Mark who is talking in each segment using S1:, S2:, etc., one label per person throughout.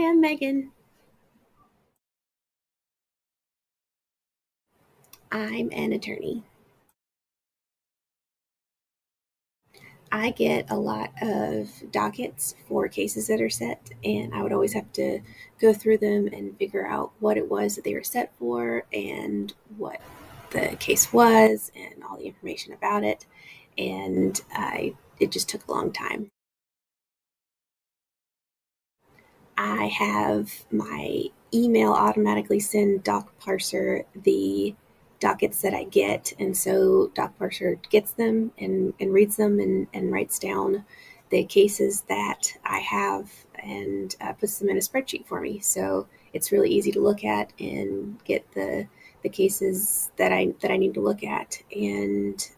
S1: am Megan. I'm an attorney. I get a lot of dockets for cases that are set, and I would always have to go through them and figure out what it was that they were set for and what the case was and all the information about it. And it just took a long time. I have my email automatically send Docparser the dockets that I get. And so Docparser gets them and reads them and writes down the cases that I have and puts them in a spreadsheet for me. So it's really easy to look at and get the cases that I need to look at, and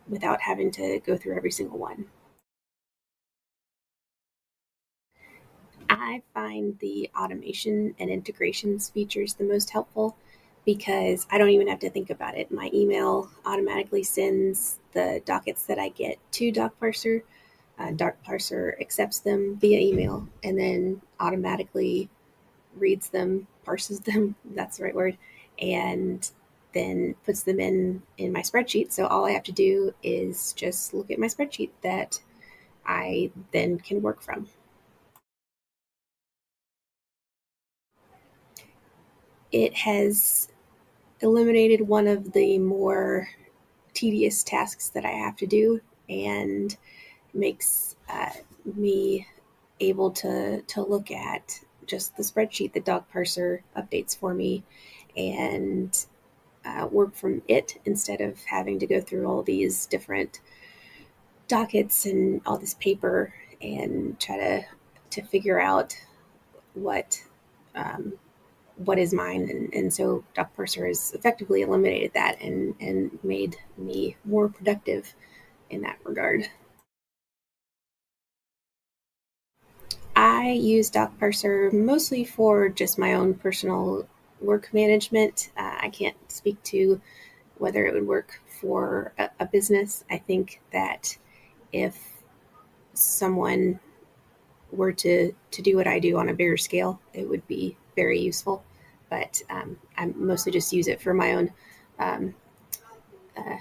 S1: without having to go through every single one. I find the automation and integrations features the most helpful because I don't even have to think about it. My email automatically sends the dockets that I get to Docparser. Docparser accepts them via email and then automatically reads them, parses them, that's the right word, and then puts them in my spreadsheet. So all I have to do is just look at my spreadsheet that I then can work from. It has eliminated one of the more tedious tasks that I have to do, and makes me able to look at just the spreadsheet that Docparser updates for me and work from it instead of having to go through all these different dockets and all this paper and try to figure out what what is mine. And so Docparser has effectively eliminated that and made me more productive in that regard. I use Docparser mostly for just my own personal work management. I can't speak to whether it would work for a business. I think that if someone were to do what I do on a bigger scale, it would be very useful. But I mostly just use it for my own um, uh,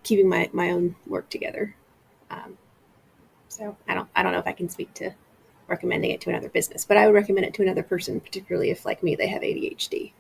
S1: keeping my own work together. Um, so I don't know if I can speak to recommending it to another business, but I would recommend it to another person, particularly if, like me, they have ADHD.